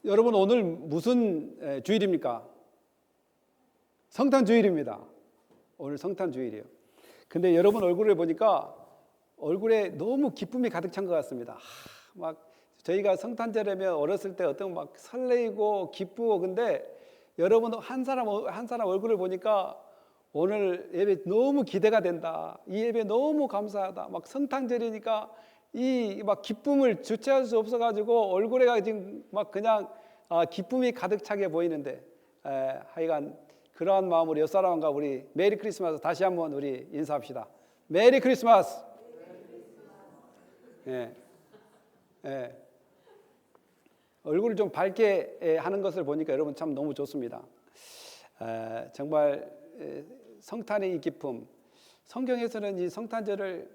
여러분 오늘 무슨 주일입니까? 성탄 주일입니다. 오늘 성탄 주일이에요. 근데 여러분 얼굴을 보니까 얼굴에 너무 기쁨이 가득 찬 것 같습니다. 막 저희가 성탄절이면 어렸을 때 어떤 막 설레이고 기쁘고, 근데 여러분 한 사람 얼굴을 보니까 오늘 예배 너무 기대가 된다. 이 예배 너무 감사하다. 막 성탄절이니까 이 막 기쁨을 주체할 수 없어가지고 얼굴에가 지금 막 그냥 기쁨이 가득 차게 보이는데, 하여간 그러한 마음으로 옆 사람과 우리 메리 크리스마스 다시 한번 우리 인사합시다. 메리 크리스마스. 예, 예. 얼굴을 좀 밝게 하는 것을 보니까 여러분 참 너무 좋습니다. 정말 성탄의 이 기쁨, 성경에서는 이 성탄절을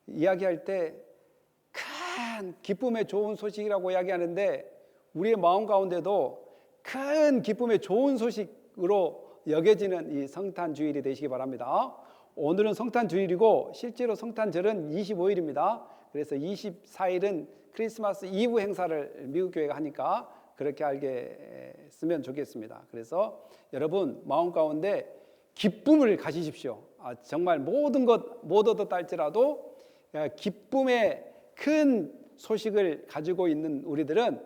이야기할 때 큰 기쁨의 좋은 소식이라고 이야기하는데, 우리의 마음 가운데도 큰 기쁨의 좋은 소식으로 여겨지는 이 성탄 주일이 되시기 바랍니다. 오늘은 성탄 주일이고 실제로 성탄절은 25일입니다. 그래서 24일은 크리스마스 이브 행사를 미국 교회가 하니까 그렇게 알게 쓰면 좋겠습니다. 그래서 여러분 마음 가운데 기쁨을 가지십시오. 정말 모든 것 못 얻었다 할지라도 기쁨의 큰 소식을 가지고 있는 우리들은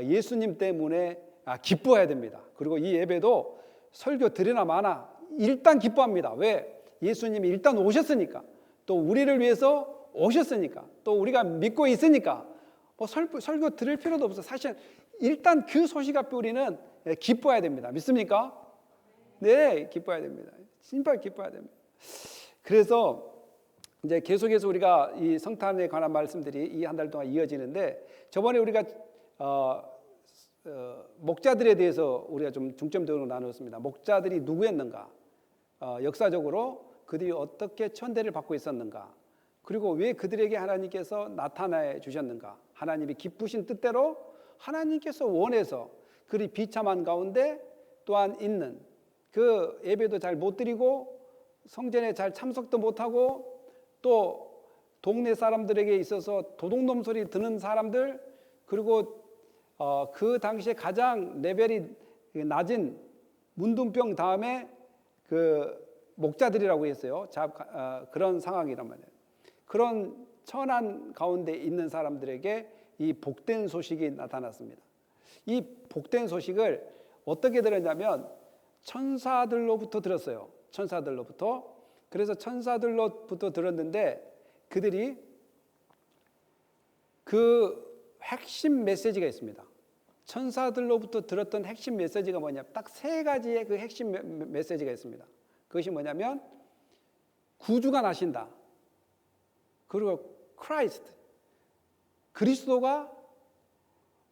예수님 때문에 기뻐해야 됩니다. 그리고 이 예배도 설교 드리나 마나 일단 기뻐합니다. 왜? 예수님이 일단 오셨으니까, 또 우리를 위해서 오셨으니까, 또 우리가 믿고 있으니까 뭐 설교 드릴 필요도 없어. 사실 일단 그 소식 앞에 우리는 기뻐해야 됩니다. 믿습니까? 네, 기뻐해야 됩니다. 진짜 기뻐해야 됩니다. 그래서 이제 계속해서 우리가 이 성탄에 관한 말씀들이 이 한 달 동안 이어지는데, 저번에 우리가 목자들에 대해서 우리가 좀 중점적으로 나누었습니다. 목자들이 누구였는가? 역사적으로 그들이 어떻게 천대를 받고 있었는가? 그리고 왜 그들에게 하나님께서 나타내 주셨는가? 하나님이 기쁘신 뜻대로 하나님께서 원해서 그리 비참한 가운데 또한 있는, 그 예배도 잘 못 드리고 성전에 잘 참석도 못하고 또 동네 사람들에게 있어서 도둑놈 소리 듣는 사람들, 그리고 그 당시에 가장 레벨이 낮은 문둥병 다음에 그 목자들이라고 했어요. 그런 상황이란 말이에요. 그런 천한 가운데 있는 사람들에게 이 복된 소식이 나타났습니다. 이 복된 소식을 어떻게 들었냐면 천사들로부터 들었어요. 천사들로부터. 그래서 천사들로부터 들었는데 그들이 그 핵심 메시지가 있습니다. 천사들로부터 들었던 핵심 메시지가 뭐냐? 딱 세 가지의 그 핵심 메시지가 있습니다. 그것이 뭐냐면 구주가 나신다. 그리고 크라이스트, 그리스도가,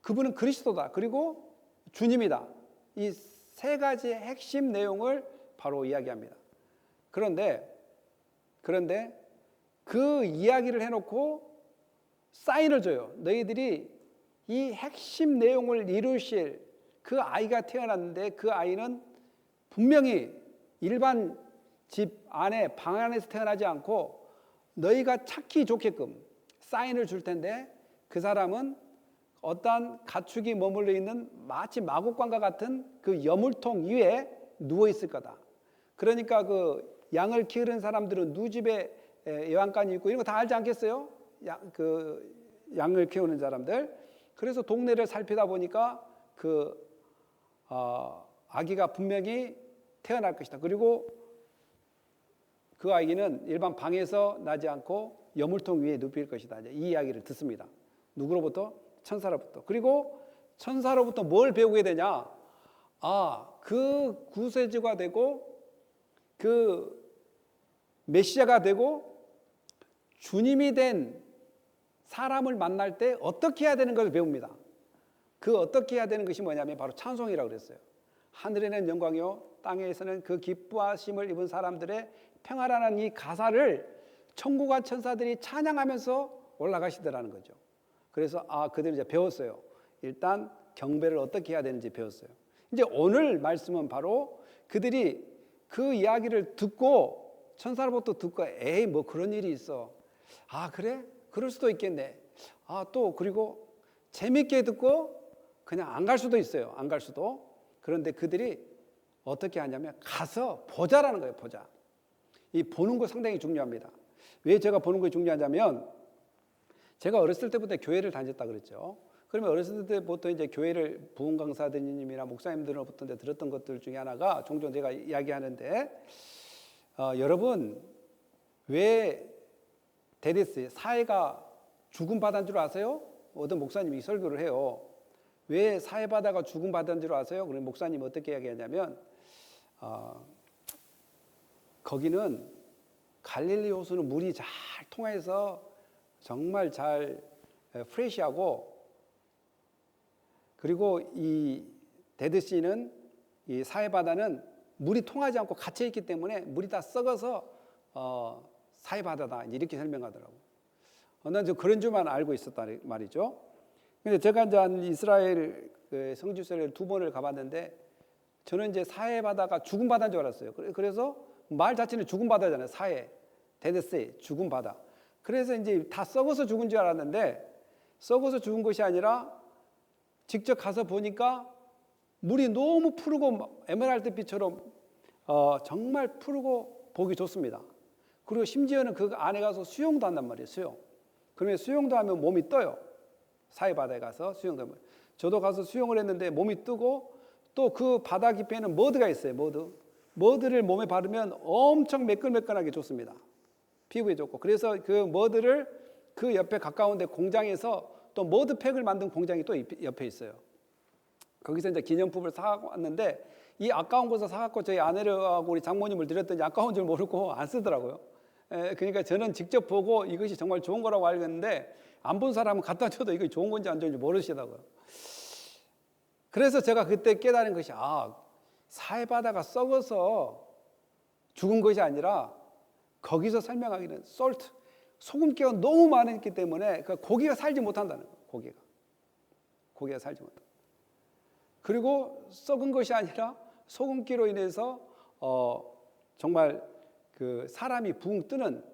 그분은 그리스도다. 그리고 주님이다. 이 세 가지의 핵심 내용을 바로 이야기합니다. 그런데 그 이야기를 해놓고 사인을 줘요. 너희들이 이 핵심 내용을 이루실 그 아이가 태어났는데 그 아이는 분명히 일반 집 안에 방 안에서 태어나지 않고 너희가 찾기 좋게끔 사인을 줄 텐데, 그 사람은 어떠한 가축이 머물러 있는 마치 마곡간과 같은 그 여물통 위에 누워 있을 거다. 그러니까 그 양을 키우는 사람들은 누집에 애완간이 있고 이런 거 다 알지 않겠어요? 그 양을 키우는 사람들. 그래서 동네를 살피다 보니까 그 아기가 분명히 태어날 것이다. 그리고 그 아기는 일반 방에서 나지 않고 여물통 위에 눕힐 것이다. 이 이야기를 듣습니다. 누구로부터? 천사로부터. 그리고 천사로부터 뭘 배우게 되냐? 그 구세주가 되고 그 메시아가 되고 주님이 된 사람을 만날 때 어떻게 해야 되는 것을 배웁니다. 그 어떻게 해야 되는 것이 뭐냐면 바로 찬송이라고 그랬어요. 하늘에는 영광이요 땅에서는 그 기뻐하심을 입은 사람들의 평화라는 이 가사를 천국과 천사들이 찬양하면서 올라가시더라는 거죠. 그래서 그들이 이제 배웠어요. 일단 경배를 어떻게 해야 되는지 배웠어요. 이제 오늘 말씀은 바로 그들이 그 이야기를 듣고, 천사로부터 듣고, 에이 뭐 그런 일이 있어. 그래? 그럴 수도 있겠네. 또 그리고 재밌게 듣고 그냥 안 갈 수도 있어요. 안 갈 수도. 그런데 그들이 어떻게 하냐면 가서 보자라는 거예요. 보자. 이 보는 거 상당히 중요합니다. 왜 제가 보는 거 중요하냐면 제가 어렸을 때부터 교회를 다녔다 그랬죠. 그러면 어렸을 때부터 이제 교회를 부흥 강사님이나 목사님들로부터 들었던 것들 중에 하나가 종종 제가 이야기하는데 여러분 왜 데데스 사회가 죽음받은 줄 아세요? 어떤 목사님이 설교를 해요. 왜 사회바다가 죽음받은 줄 아세요? 그럼 목사님이 어떻게 이야기하냐면 거기는 갈릴리 호수는 물이 잘 통해서 정말 잘 프레시하고 그리고 이 데드시는 이 사해바다는 물이 통하지 않고 갇혀 있기 때문에 물이 다 썩어서 사해바다다 이렇게 설명하더라고요. 난 저 그런 줄만 알고 있었단 말이죠. 근데 제가 이제 이스라엘 성지순례를 2번을 가봤는데 저는 이제 사해바다가 죽은 바다인 줄 알았어요. 그래서 말 자체는 죽은 바다잖아요. 사해, 데드시, 죽은 바다. 그래서 이제 다 썩어서 죽은 줄 알았는데 썩어서 죽은 것이 아니라 직접 가서 보니까 물이 너무 푸르고 에메랄드빛처럼 정말 푸르고 보기 좋습니다. 그리고 심지어는 그 안에 가서 수영도 한단 말이에요. 수영. 그러면 수영도 하면 몸이 떠요. 사해바다에 가서 수영도 하면. 저도 가서 수영을 했는데 몸이 뜨고 또 그 바다 깊이에는 머드가 있어요. 머드를 몸에 바르면 엄청 매끈매끈하게 좋습니다. 피부에 좋고. 그래서 그 머드를 그 옆에 가까운 데 공장에서 또 머드팩을 만든 공장이 또 옆에 있어요. 거기서 이제 기념품을 사갖고 왔는데 이 아까운 것을 사갖고 저희 아내하고 우리 장모님을 드렸더니 아까운 줄 모르고 안 쓰더라고요. 그러니까 저는 직접 보고 이것이 정말 좋은 거라고 알겠는데 안 본 사람은 갖다 줘도 이게 좋은 건지 안 좋은지 모르시더라고요. 그래서 제가 그때 깨달은 것이 사해바다가 썩어서 죽은 것이 아니라 거기서 설명하기는 솔트, 소금기가 너무 많았기 때문에 고기가 살지 못한다는 거예요. 고기가 살지 못한다. 그리고 썩은 것이 아니라 소금기로 인해서 정말 그 사람이 붕 뜨는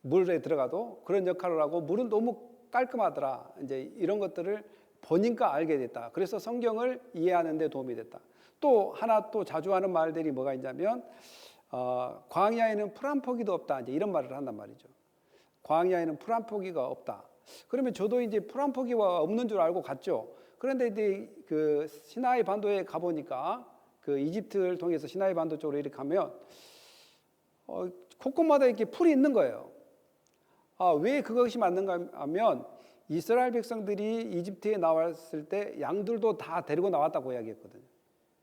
물에 들어가도 그런 역할을 하고 물은 너무 깔끔하더라. 이제 이런 것들을 보니까 알게 됐다. 그래서 성경을 이해하는 데 도움이 됐다. 또 하나 또 자주 하는 말들이 뭐가 있냐면 광야에는 풀 한 포기도 없다. 이제 이런 말을 한단 말이죠. 광야에는 풀 한 포기가 없다. 그러면 저도 이제 풀 한 포기가 없는 줄 알고 갔죠. 그런데 이제 그 시나이 반도에 가보니까 그 이집트를 통해서 시나이 반도 쪽으로 이렇게 가면 곳곳마다 이렇게 풀이 있는 거예요. 왜 그것이 맞는가 하면 이스라엘 백성들이 이집트에 나왔을 때 양들도 다 데리고 나왔다고 이야기했거든요.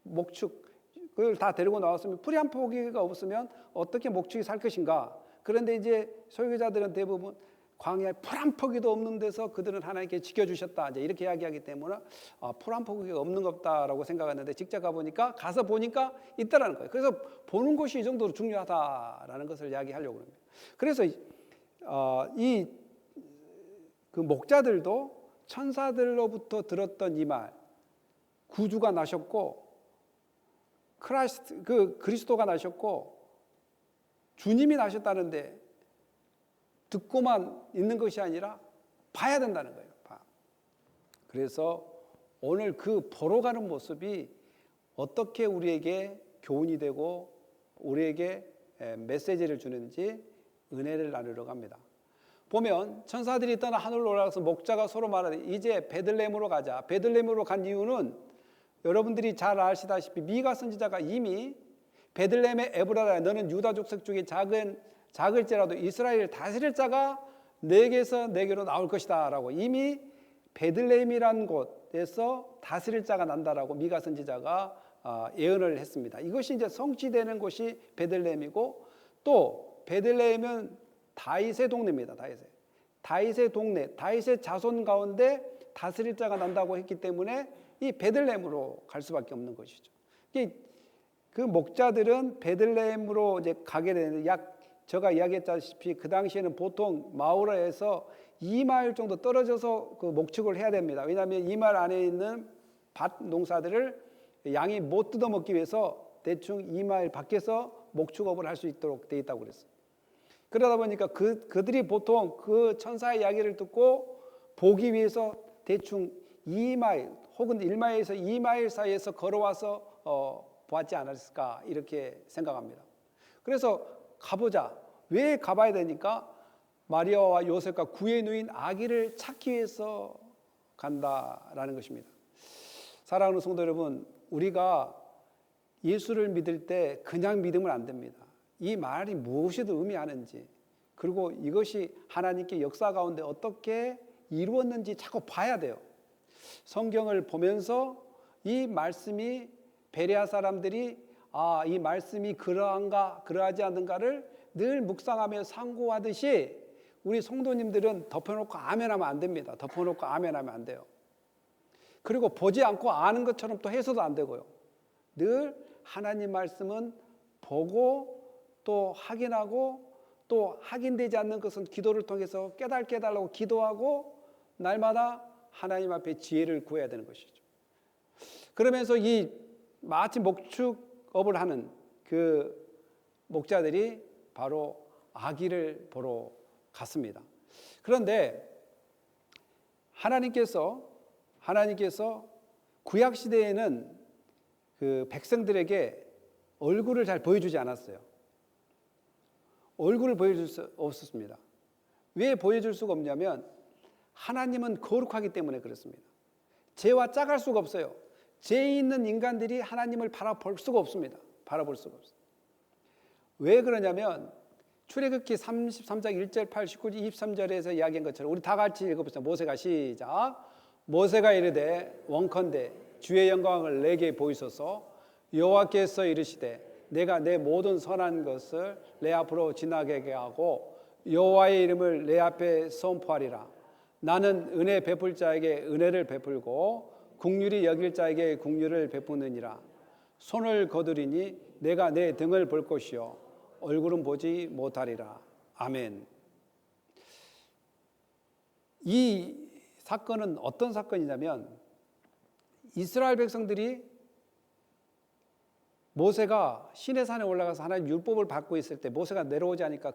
목축을 다 데리고 나왔으면 풀이 한 포기가 없으면 어떻게 목축이 살 것인가. 그런데 이제 설교자들은 대부분 광야에 풀 한 포기도 없는 데서 그들은 하나님께 지켜주셨다. 이제 이렇게 이야기하기 때문에 풀 한 포기가 없는 것 없다라고 생각했는데 직접 가서 보니까 있다라는 거예요. 그래서 보는 것이 이 정도로 중요하다라는 것을 이야기하려고 합니다. 그래서 그 목자들도 천사들로부터 들었던 이 말, 구주가 나셨고 그리스도가 나셨고 주님이 나셨다는데 듣고만 있는 것이 아니라 봐야 된다는 거예요. 그래서 오늘 그 보러 가는 모습이 어떻게 우리에게 교훈이 되고 우리에게 메시지를 주는지 은혜를 나누려고 합니다. 보면 천사들이 떠나 하늘로 올라가서 목자가 서로 말하되 이제 베들레헴으로 가자. 베들레헴으로 간 이유는 여러분들이 잘 아시다시피 미가 선지자가 이미 베들레헴의 에브라라 너는 유다 족속 중에 작을지라도 이스라엘 다스릴 자가 내게서 내게로 나올 것이다 라고 이미 베들레헴이란 곳에서 다스릴 자가 난다라고 미가 선지자가 예언을 했습니다. 이것이 이제 성취되는 곳이 베들레헴이고 또 베들레헴은 다윗의 동네입니다. 다윗의 동네, 다윗의 자손 가운데 다스릴 자가 난다고 했기 때문에 이 베들레헴으로 갈 수밖에 없는 것이죠. 그 목자들은 베들레헴으로 이제 가게 되는데 제가 이야기했다시피 그 당시에는 보통 마우라에서 2마일 정도 떨어져서 그 목축을 해야 됩니다. 왜냐하면 2마일 안에 있는 밭 농사들을 양이 못 뜯어먹기 위해서 대충 2마일 밖에서 목축업을 할 수 있도록 돼 있다고 그랬어요. 그러다 보니까 그들이 보통 그 천사의 이야기를 듣고 보기 위해서 대충 2마일 혹은 1마일에서 2마일 사이에서 걸어와서 보았지 않았을까 이렇게 생각합니다. 그래서 가보자. 왜 가봐야 되니까 마리아와 요셉과 구에 누인 아기를 찾기 위해서 간다라는 것입니다. 사랑하는 성도 여러분, 우리가 예수를 믿을 때 그냥 믿으면 안 됩니다. 이 말이 무엇을 의미하는지, 그리고 이것이 하나님께 역사 가운데 어떻게 이루었는지 자꾸 봐야 돼요. 성경을 보면서 이 말씀이 베레아 사람들이 이 말씀이 그러한가 그러하지 않은가를 늘 묵상하며 상고하듯이 우리 성도님들은 덮어놓고 아멘하면 안 됩니다. 덮어놓고 아멘하면 안 돼요. 그리고 보지 않고 아는 것처럼 또 해서도 안 되고요. 늘 하나님 말씀은 보고 또 확인하고 또 확인되지 않는 것은 기도를 통해서 깨달게 해달라고 기도하고 날마다 하나님 앞에 지혜를 구해야 되는 것이죠. 그러면서 이 마치 목축업을 하는 그 목자들이 바로 아기를 보러 갔습니다. 그런데 하나님께서 구약 시대에는 그 백성들에게 얼굴을 잘 보여주지 않았어요. 얼굴을 보여줄 수 없었습니다. 왜 보여줄 수가 없냐면 하나님은 거룩하기 때문에 그렇습니다. 죄와 짝할 수가 없어요. 죄 있는 인간들이 하나님을 바라볼 수가 없습니다. 바라볼 수가 없어요. 왜 그러냐면 출애굽기 33장 1절, 8, 19, 23절에서 이야기한 것처럼 우리 다 같이 읽어보시죠. 모세가 시작. 모세가 이르되 원컨대 주의 영광을 내게 보이소서. 여호와께서 이르시되 내가 내 모든 선한 것을 내 앞으로 지나게 하고 여호와의 이름을 내 앞에 선포하리라. 나는 은혜 베풀 자에게 은혜를 베풀고 긍휼히 여길 자에게 긍휼을 베푸느니라. 손을 거두리니 내가 내 등을 볼 것이요 얼굴은 보지 못하리라. 아멘. 이 사건은 어떤 사건이냐면 이스라엘 백성들이 모세가 시내산에 올라가서 하나님 율법을 받고 있을 때 모세가 내려오지 않으니까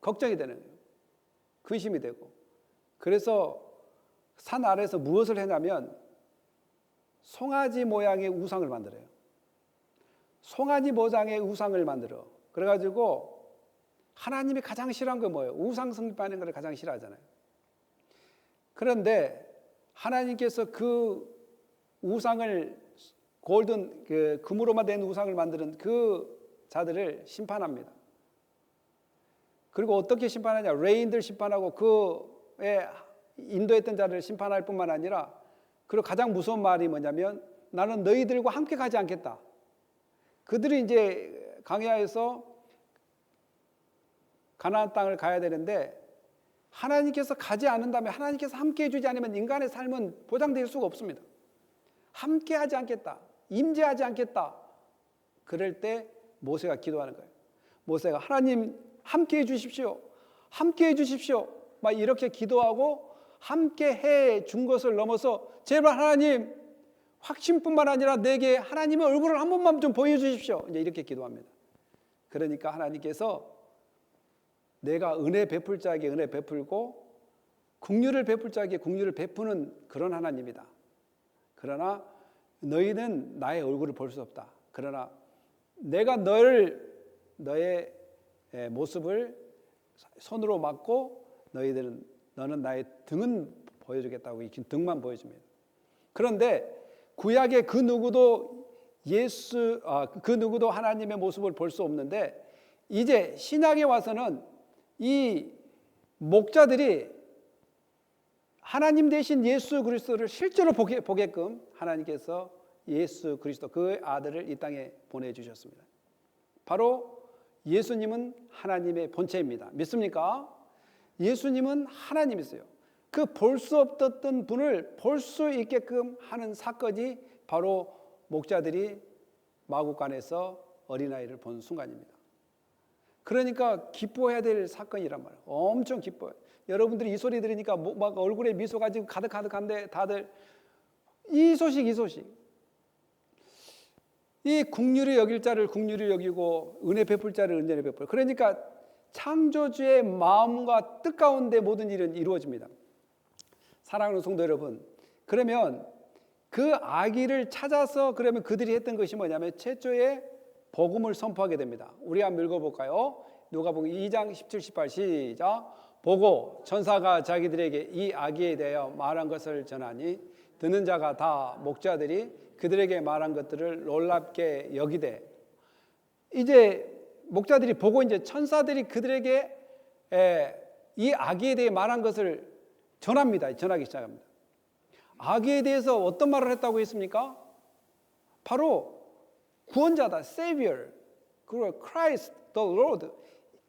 걱정이 되는 거예요. 근심이 되고. 그래서 산 아래에서 무엇을 했냐면 송아지 모양의 우상을 만들어요. 송아지 모양의 우상을 만들어. 그래가지고 하나님이 가장 싫어하는 게 뭐예요? 우상 숭배하는 걸 가장 싫어하잖아요. 그런데 하나님께서 그 우상을 골든 금으로만 된 우상을 만드는 그 자들을 심판합니다. 그리고 어떻게 심판하냐? 레인들 심판하고 그에 인도했던 자를 심판할 뿐만 아니라 그리고 가장 무서운 말이 뭐냐면 나는 너희들과 함께 가지 않겠다. 그들이 이제 광야에서 가나안 땅을 가야 되는데 하나님께서 가지 않는다면 하나님께서 함께 해주지 않으면 인간의 삶은 보장될 수가 없습니다. 함께 하지 않겠다. 임재하지 않겠다. 그럴 때 모세가 기도하는 거예요. 모세가 하나님 함께 해주십시오. 함께 해주십시오. 막 이렇게 기도하고 함께 해 준 것을 넘어서 제발 하나님 확신뿐만 아니라 내게 하나님의 얼굴을 한 번만 좀 보여주십시오. 이제 이렇게 기도합니다. 그러니까 하나님께서 내가 은혜 베풀 자에게 은혜 베풀고 긍휼을 베풀 자에게 긍휼을 베푸는 그런 하나님이다. 그러나 너희는 나의 얼굴을 볼 수 없다. 그러나 내가 너의 모습을 손으로 막고 너는 나의 등은 보여주겠다고 이 등만 보여줍니다. 그런데 구약의 그 누구도 하나님의 모습을 볼 수 없는데 이제 신약에 와서는 이 목자들이 하나님 대신 예수 그리스도를 실제로 보게끔 하나님께서 예수 그리스도 그 아들을 이 땅에 보내주셨습니다. 바로 예수님은 하나님의 본체입니다. 믿습니까? 예수님은 하나님이세요. 그 볼 수 없었던 분을 볼 수 있게끔 하는 사건이 바로 목자들이 마구간에서 어린아이를 본 순간입니다. 그러니까 기뻐해야 될 사건이란 말이에요. 엄청 기뻐요. 여러분들이 이 소리 들으니까 막 얼굴에 미소가 지금 가득한데 다들 이 소식 이 긍휼히 여길 자를 긍휼히 여기고 은혜 베풀 자를 은혜를 베풀. 그러니까 창조주의 마음과 뜻 가운데 모든 일은 이루어집니다. 사랑하는 성도 여러분, 그러면 그 아기를 찾아서 그러면 그들이 했던 것이 뭐냐면 최초의 복음을 선포하게 됩니다. 우리 한번 읽어볼까요? 누가복음 2장 17, 18 시작. 보고 천사가 자기들에게 이 아기에 대하여 말한 것을 전하니 듣는 자가 다 목자들이 그들에게 말한 것들을 놀랍게 여기되, 이제 목자들이 보고 이제 천사들이 그들에게 이 아기에 대해 말한 것을 전하기 시작합니다. 아기에 대해서 어떤 말을 했다고 했습니까? 바로 구원자다, Savior, 그리고 Christ the Lord.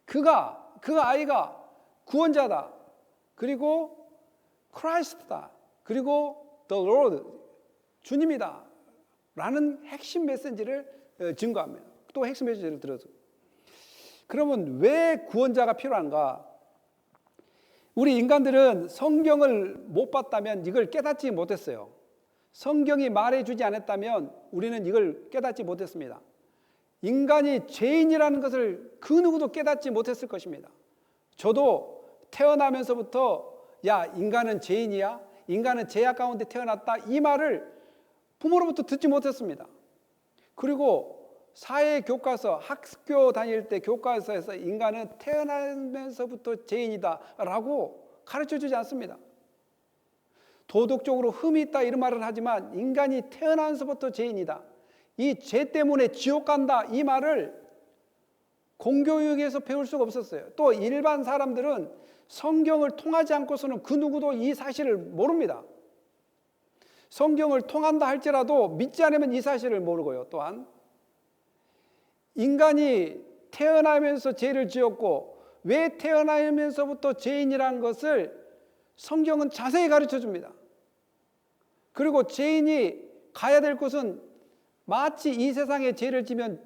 그 아이가 구원자다, 그리고 Christ다, 그리고 the Lord, 주님이다 라는 핵심 메시지를 증거합니다. 또 핵심 메시지를 들어서, 그러면 왜 구원자가 필요한가? 우리 인간들은 성경을 못 봤다면 이걸 깨닫지 못했어요. 성경이 말해주지 않았다면 우리는 이걸 깨닫지 못했습니다. 인간이 죄인이라는 것을 그 누구도 깨닫지 못했을 것입니다. 저도 태어나면서부터 야, 인간은 죄인이야, 인간은 죄악 가운데 태어났다, 이 말을 부모로부터 듣지 못했습니다. 그리고 사회 교과서, 학교 다닐 때 교과서에서 인간은 태어나면서부터 죄인이다 라고 가르쳐주지 않습니다. 도덕적으로 흠이 있다 이런 말을 하지만 인간이 태어나면서부터 죄인이다, 이 죄 때문에 지옥 간다, 이 말을 공교육에서 배울 수가 없었어요. 또 일반 사람들은 성경을 통하지 않고서는 그 누구도 이 사실을 모릅니다. 성경을 통한다 할지라도 믿지 않으면 이 사실을 모르고요. 또한 인간이 태어나면서 죄를 지었고 왜 태어나면서부터 죄인이라는 것을 성경은 자세히 가르쳐 줍니다. 그리고 죄인이 가야 될 곳은 마치 이 세상에 죄를 지면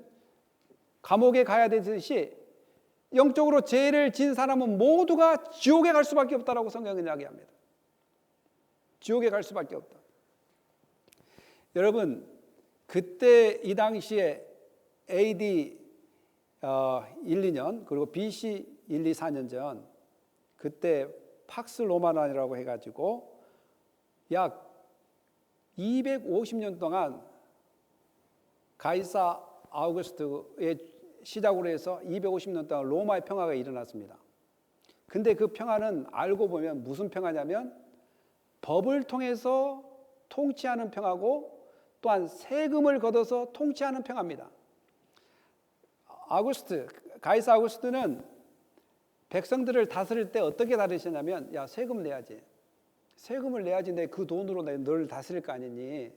감옥에 가야 되듯이 영적으로 죄를 진 사람은 모두가 지옥에 갈 수밖에 없다라고 성경은 이야기합니다. 지옥에 갈 수밖에 없다. 여러분, 그때 이 당시에 AD 1, 2년 그리고 BC 1, 2, 4년 전, 그때 팍스 로마난이라고 해가지고 약 250년 동안 가이사 아우구스트의 시작으로 해서 250년 동안 로마의 평화가 일어났습니다. 근데 그 평화는 알고 보면 무슨 평화냐면 법을 통해서 통치하는 평화고 또한 세금을 걷어서 통치하는 평화입니다. 가이사 아우구스트는 백성들을 다스릴 때 어떻게 다스리셨냐면, 야, 세금을 내야지. 세금을 내야지 내 그 돈으로 너를 다스릴 거 아니니.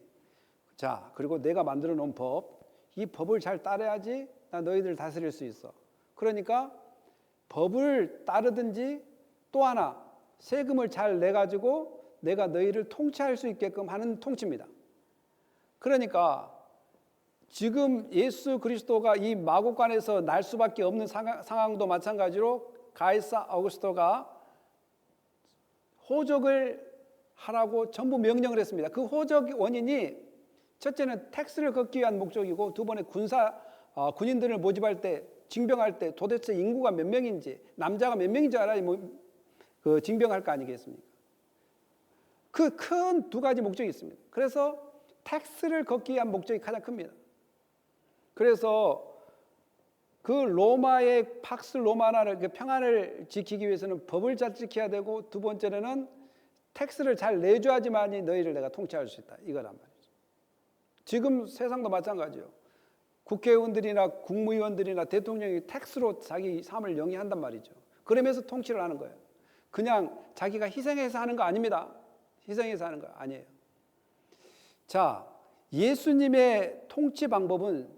자, 그리고 내가 만들어 놓은 법, 이 법을 잘 따라야지 나 너희들 다스릴 수 있어. 그러니까 법을 따르든지 또 하나 세금을 잘 내가지고 내가 너희를 통치할 수 있게끔 하는 통치입니다. 그러니까 지금 예수 그리스도가 이 마국간에서 날 수밖에 없는 상황도 마찬가지로 가이사 아우구스토가 호적을 하라고 전부 명령을 했습니다. 그 호적 원인이 첫째는 텍스를 걷기 위한 목적이고, 두 번에 군인들을 모집할 때, 징병할 때 도대체 인구가 몇 명인지, 남자가 몇 명인지 알아야 그 징병할 거 아니겠습니까? 그 큰 두 가지 목적이 있습니다. 그래서 텍스를 걷기 위한 목적이 가장 큽니다. 그래서 그 로마의 팍스 로마나를, 그 평안을 지키기 위해서는 법을 잘 지켜야 되고, 두 번째는 텍스를 잘 내줘야지만이 너희를 내가 통치할 수 있다, 이거란 말이죠. 지금 세상도 마찬가지예요. 국회의원들이나 국무위원들이나 대통령이 텍스로 자기 삶을 영위한단 말이죠. 그러면서 통치를 하는 거예요. 그냥 자기가 희생해서 하는 거 아닙니다. 희생해서 하는 거 아니에요. 자, 예수님의 통치 방법은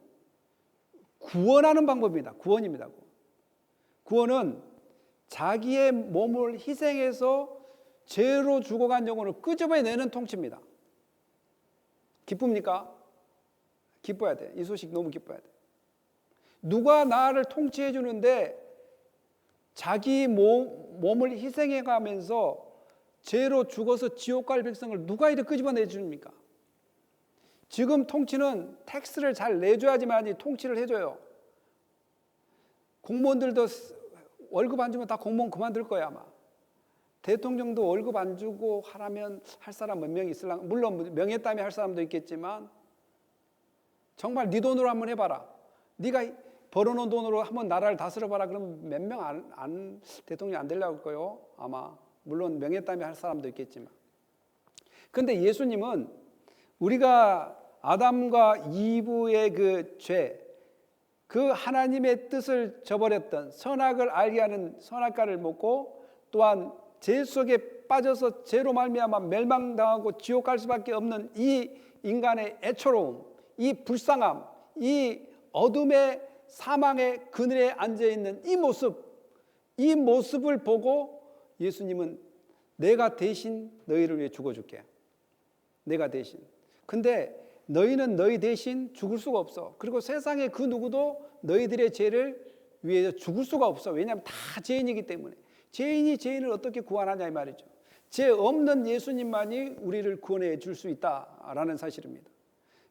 구원하는 방법입니다. 구원입니다. 구원은 자기의 몸을 희생해서 죄로 죽어간 영혼을 끄집어내는 통치입니다. 기쁩니까? 기뻐야 돼. 이 소식 너무 기뻐야 돼. 누가 나를 통치해 주는데 자기 몸을 희생해 가면서 죄로 죽어서 지옥 갈 백성을 누가 이렇게 끄집어내 줍니까? 지금 통치는 텍스를 잘 내줘야지만이 통치를 해줘요. 공무원들도 월급 안 주면 다 공무원 그만둘 거야 아마. 대통령도 월급 안 주고 하라면 할 사람 몇 명 있을랑? 물론 명예 따위 할 사람도 있겠지만 정말 네 돈으로 한번 해봐라. 네가 벌어놓은 돈으로 한번 나라를 다스려봐라. 그럼 몇 명 안 대통령 안 되려고 할 거예요. 아마 물론 명예 따위 할 사람도 있겠지만. 그런데 예수님은 우리가 아담과 이브의 그 죄, 그 하나님의 뜻을 저버렸던 선악을 알게 하는 선악과를 먹고 또한 죄 속에 빠져서 죄로 말미암아 멸망당하고 지옥 갈 수밖에 없는 이 인간의 애처로움, 이 불쌍함, 이 어둠의 사망의 그늘에 앉아있는 이 모습을 보고 예수님은 내가 대신 너희를 위해 죽어줄게. 내가 대신. 근데 너희는 너희 대신 죽을 수가 없어. 그리고 세상에 그 누구도 너희들의 죄를 위해서 죽을 수가 없어. 왜냐하면 다 죄인이기 때문에. 죄인이 죄인을 어떻게 구원하냐 이 말이죠. 죄 없는 예수님만이 우리를 구원해 줄 수 있다라는 사실입니다.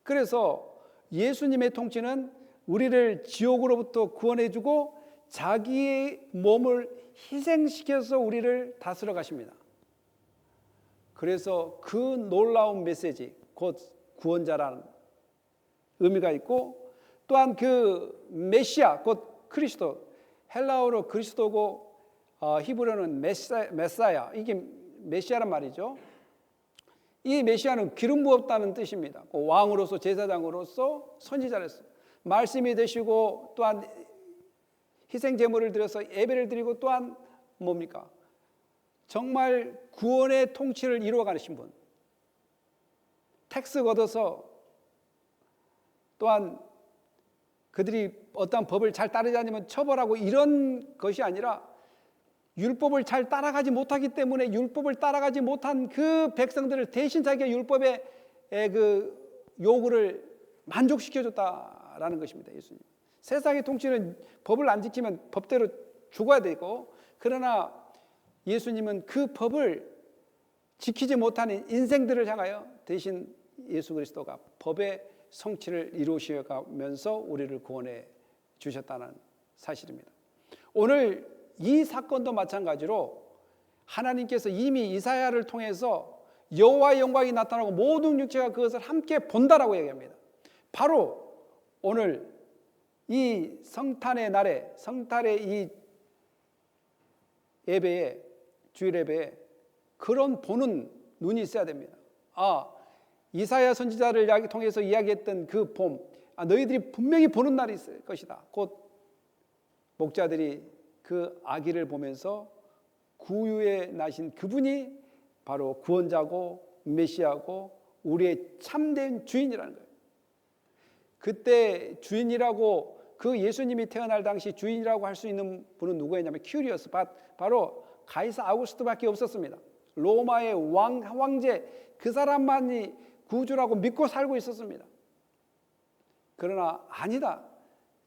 그래서 예수님의 통치는 우리를 지옥으로부터 구원해 주고 자기의 몸을 희생시켜서 우리를 다스려 가십니다. 그래서 그 놀라운 메시지, 곧 구원자라는 의미가 있고 또한 그 메시아, 곧 그리스도, 헬라어로 그리스도고 히브리어는 메사야, 이게 메시아란 말이죠. 이 메시아는 기름 부었다는 뜻입니다. 왕으로서 제사장으로서 선지자로서 말씀이 되시고 또한 희생 제물을 드려서 예배를 드리고 또한 뭡니까? 정말 구원의 통치를 이루어 가신 분. 텍스 걷어서 또한 그들이 어떤 법을 잘 따르지 않으면 처벌하고 이런 것이 아니라 율법을 잘 따라가지 못하기 때문에 율법을 따라가지 못한 그 백성들을 대신 자기가 율법의 그 요구를 만족시켜줬다라는 것입니다. 예수님. 세상의 통치는 법을 안 지키면 법대로 죽어야 되고, 그러나 예수님은 그 법을 지키지 못하는 인생들을 향하여 대신 예수 그리스도가 법의 성취를 이루시어가면서 우리를 구원해 주셨다는 사실입니다. 오늘 이 사건도 마찬가지로 하나님께서 이미 이사야를 통해서 여호와의 영광이 나타나고 모든 육체가 그것을 함께 본다라고 얘기합니다. 바로 오늘 이 성탄의 날에, 성탄의 이 예배에, 주일 예배에 그런 보는 눈이 있어야 됩니다. 이사야 선지자를 통해서 이야기했던 그 봄, 너희들이 분명히 보는 날이 있을 것이다. 곧 목자들이 그 아기를 보면서 구유에 나신 그분이 바로 구원자고 메시아고 우리의 참된 주인이라는 거예요. 그때 주인이라고, 그 예수님이 태어날 당시 주인이라고 할 수 있는 분은 누구였냐면 큐리어스, 바로 가이사 아우구스토밖에 없었습니다. 로마의 황제, 그 사람만이 구주라고 믿고 살고 있었습니다. 그러나 아니다.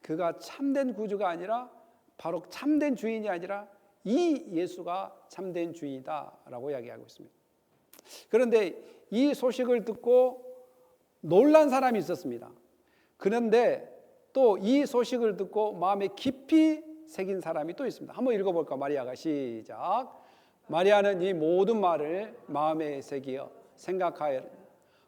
그가 참된 구주가 아니라, 바로 참된 주인이 아니라 이 예수가 참된 주인이다라고 이야기하고 있습니다. 그런데 이 소식을 듣고 놀란 사람이 있었습니다. 그런데 또 이 소식을 듣고 마음에 깊이 새긴 사람이 또 있습니다. 한번 읽어볼까? 마리아가 시작. 마리아는 이 모든 말을 마음에 새기어 생각하여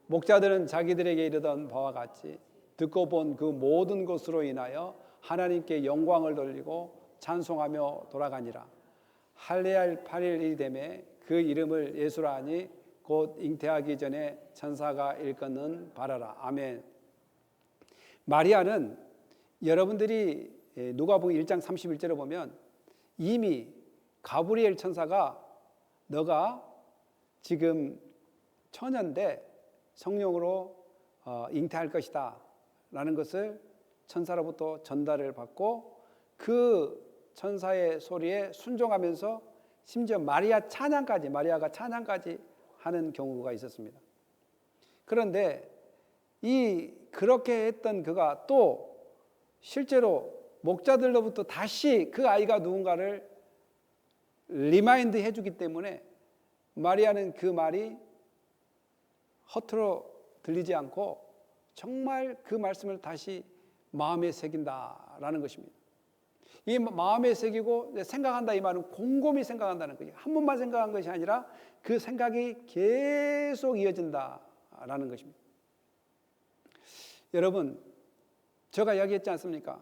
목자들은 자기들에게 이르던 바와 같이 듣고 본 그 모든 것으로 인하여 하나님께 영광을 돌리고 찬송하며 돌아가니라. 할례할 8일이 되매 그 이름을 예수라 하니 곧 잉태하기 전에 천사가 일컫는 바라라. 아멘. 마리아는 여러분들이 누가복음 1장 31절에 보면 이미 가브리엘 천사가 너가 지금 처녀인데 성령으로 잉태할 것이다 라는 것을 천사로부터 전달을 받고 그 천사의 소리에 순종하면서 심지어 마리아가 찬양까지 하는 경우가 있었습니다. 그런데 그렇게 했던 그가 또 실제로 목자들로부터 다시 그 아이가 누군가를 리마인드 해주기 때문에 마리아는 그 말이 허투루 들리지 않고 정말 그 말씀을 다시 마음에 새긴다라는 것입니다. 이 마음에 새기고 생각한다, 이 말은 곰곰이 생각한다는 거죠. 한 번만 생각한 것이 아니라 그 생각이 계속 이어진다라는 것입니다. 여러분, 제가 이야기했지 않습니까?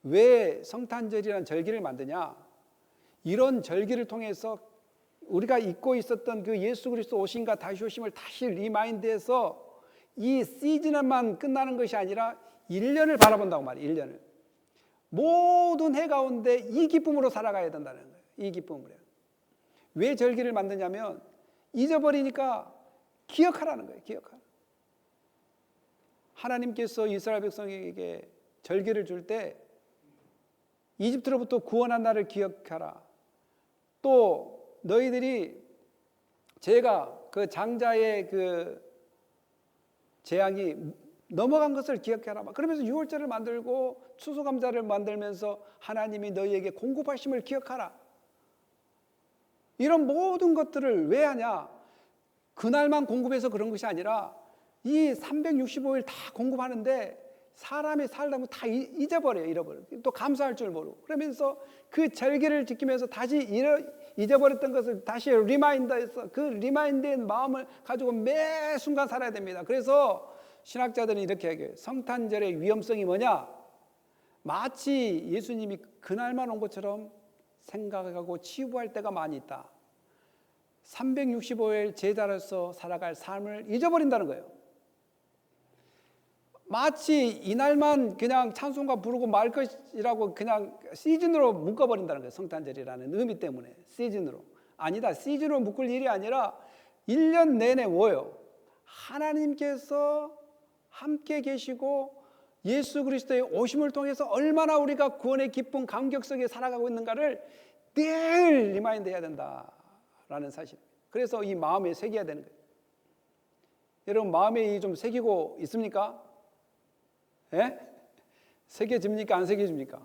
왜 성탄절이라는 절기를 만드냐? 이런 절기를 통해서 우리가 잊고 있었던 그 예수 그리스도 오심과 다시 오심을 다시 리마인드해서 이 시즌만 끝나는 것이 아니라 1년을 바라본다고 말이에요. 1년을. 모든 해 가운데 이 기쁨으로 살아가야 된다는 거예요. 이 기쁨으로. 왜 절기를 만드냐면 잊어버리니까 기억하라는 거예요. 기억하라. 하나님께서 이스라엘 백성에게 절기를 줄 때 이집트로부터 구원한 나를 기억하라. 또 너희들이 제가 그 장자의 그 재앙이 넘어간 것을 기억해라. 그러면서 유월절을 만들고 추수감사를 만들면서 하나님이 너희에게 공급하심을 기억하라. 이런 모든 것들을 왜 하냐? 그날만 공급해서 그런 것이 아니라 이 365일 다 공급하는데 사람이 살다 보면 다 잊어버려요. 잃어버려요. 또 감사할 줄 모르고. 그러면서 그 절기를 지키면서 다시 잊어버렸던 것을 다시 리마인드해서 그 리마인드의 마음을 가지고 매 순간 살아야 됩니다. 그래서 신학자들은 이렇게 얘기해요. 성탄절의 위험성이 뭐냐? 마치 예수님이 그날만 온 것처럼 생각하고 치부할 때가 많이 있다. 365일 제자로서 살아갈 삶을 잊어버린다는 거예요. 마치 이날만 그냥 찬송가 부르고 말 것이라고 그냥 시즌으로 묶어버린다는 거예요. 성탄절이라는 의미 때문에. 시즌으로. 아니다. 시즌으로 묶을 일이 아니라 1년 내내 뭐예요? 하나님께서 함께 계시고 예수 그리스도의 오심을 통해서 얼마나 우리가 구원의 기쁨 감격 속에 살아가고 있는가를 늘 리마인드 해야 된다라는 사실. 그래서 이 마음에 새겨야 되는 거예요. 여러분 마음에 좀 새기고 있습니까? 예? 새겨집니까? 안 새겨집니까?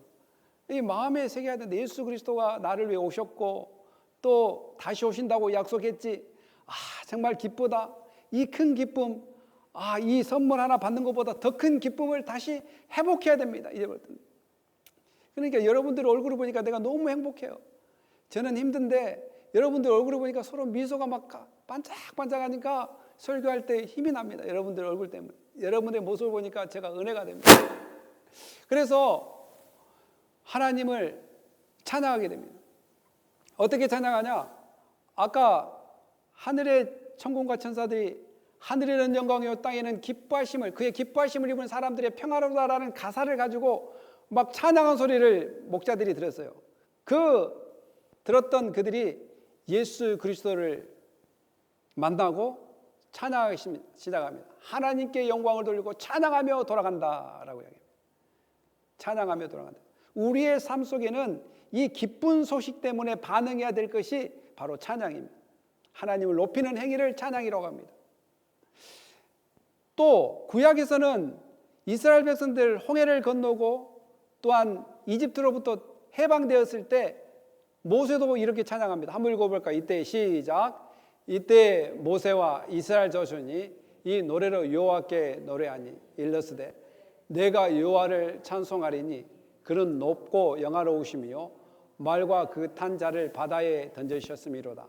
이 마음에 새겨야 되는데 예수 그리스도가 나를 위해 오셨고 또 다시 오신다고 약속했지. 정말 기쁘다. 이 큰 기쁨, 이 선물 하나 받는 것보다 더 큰 기쁨을 다시 회복해야 됩니다. 그러니까 여러분들 얼굴을 보니까 내가 너무 행복해요. 저는 힘든데 여러분들 얼굴을 보니까 서로 미소가 막 반짝반짝하니까 설교할 때 힘이 납니다. 여러분들 얼굴 때문에. 여러분의 모습을 보니까 제가 은혜가 됩니다. 그래서 하나님을 찬양하게 됩니다. 어떻게 찬양하냐? 아까 하늘의 천군과 천사들이 하늘에는 영광이요 땅에는 기뻐하심을, 그의 기뻐하심을 입은 사람들의 평화로다라는 가사를 가지고 막 찬양한 소리를 목자들이 들었어요. 들었던 그들이 예수 그리스도를 만나고 찬양하기 시작합니다. 하나님께 영광을 돌리고 찬양하며 돌아간다라고 이야기합니다. 찬양하며 돌아간다. 우리의 삶 속에는 이 기쁜 소식 때문에 반응해야 될 것이 바로 찬양입니다. 하나님을 높이는 행위를 찬양이라고 합니다. 또 구약에서는 이스라엘 백성들 홍해를 건너고 또한 이집트로부터 해방되었을 때 모세도 이렇게 찬양합니다. 한번 읽어볼까요? 이때 시작. 이때 모세와 이스라엘 자손이 이 노래로 여호와께 노래하니 일러스되 내가 여호와를 찬송하리니 그는 높고 영화로우시며 말과 그 탄 자를 바다에 던지셨음이로다.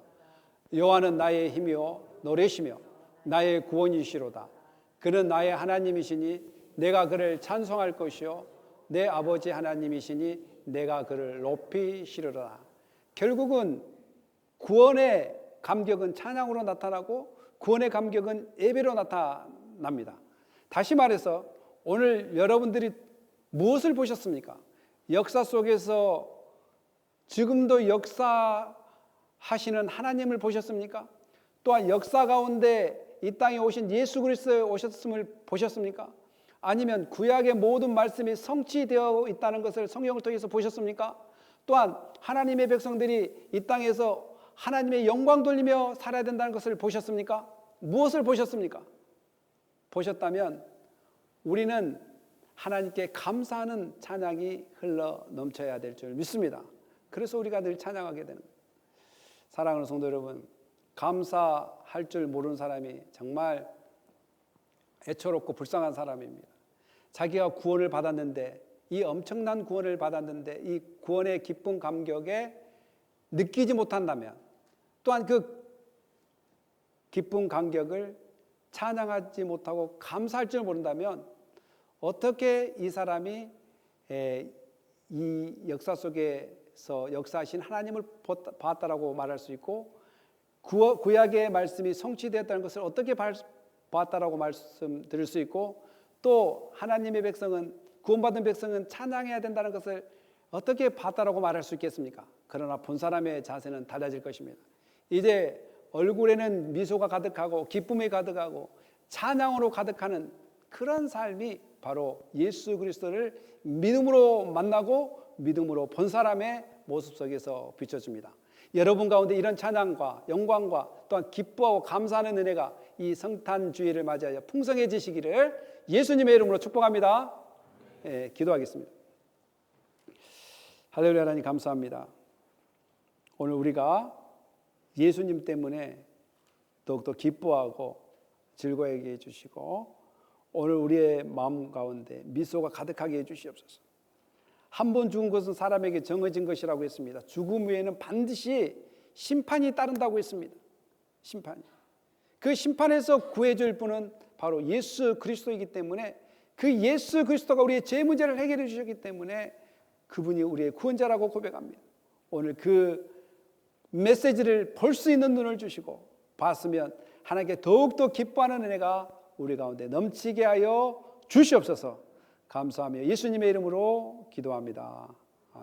여호와는 나의 힘이요 노래시며 나의 구원이시로다. 그는 나의 하나님이시니 내가 그를 찬송할 것이요 내 아버지 하나님이시니 내가 그를 높이시리로다. 결국은 구원의 감격은 찬양으로 나타나고 구원의 감격은 예배로 나타납니다. 다시 말해서 오늘 여러분들이 무엇을 보셨습니까? 역사 속에서 지금도 역사하시는 하나님을 보셨습니까? 또한 역사 가운데 이 땅에 오신 예수 그리스도의 오셨음을 보셨습니까? 아니면 구약의 모든 말씀이 성취되어 있다는 것을 성경을 통해서 보셨습니까? 또한 하나님의 백성들이 이 땅에서 하나님의 영광 돌리며 살아야 된다는 것을 보셨습니까? 무엇을 보셨습니까? 보셨다면 우리는 하나님께 감사하는 찬양이 흘러 넘쳐야 될 줄 믿습니다. 그래서 우리가 늘 찬양하게 되는 거예요. 사랑하는 성도 여러분, 감사할 줄 모르는 사람이 정말 애처롭고 불쌍한 사람입니다. 자기가 구원을 받았는데 이 엄청난 구원을 받았는데 이 구원의 기쁨 감격에 느끼지 못한다면, 또한 그 기쁨 감격을 찬양하지 못하고 감사할 줄 모른다면 어떻게 이 사람이 이 역사 속에서 역사하신 하나님을 봤다라고 말할 수 있고 구약의 말씀이 성취되었다는 것을 어떻게 봤다라고 말씀드릴 수 있고, 또 하나님의 백성은, 구원받은 백성은 찬양해야 된다는 것을 어떻게 봤다라고 말할 수 있겠습니까? 그러나 본 사람의 자세는 달라질 것입니다. 이제 얼굴에는 미소가 가득하고 기쁨이 가득하고 찬양으로 가득하는 그런 삶이 바로 예수 그리스도를 믿음으로 만나고 믿음으로 본 사람의 모습 속에서 비춰집니다. 여러분 가운데 이런 찬양과 영광과 또한 기뻐하고 감사하는 은혜가 이 성탄 주일을 맞이하여 풍성해지시기를 예수님의 이름으로 축복합니다. 기도하겠습니다. 할렐루야. 하나님 감사합니다. 오늘 우리가 예수님 때문에 더욱더 기뻐하고 즐거워하게 해주시고 오늘 우리의 마음 가운데 미소가 가득하게 해주시옵소서. 한 번 죽은 것은 사람에게 정해진 것이라고 했습니다. 죽음 후에는 반드시 심판이 따른다고 했습니다. 심판이. 그 심판에서 구해줄 분은 바로 예수 그리스도이기 때문에, 그 예수 그리스도가 우리의 죄 문제를 해결해 주셨기 때문에 그분이 우리의 구원자라고 고백합니다. 오늘 그 메시지를 볼 수 있는 눈을 주시고 봤으면 하나님께 더욱더 기뻐하는 은혜가 우리 가운데 넘치게 하여 주시옵소서. 감사하며 예수님의 이름으로 기도합니다.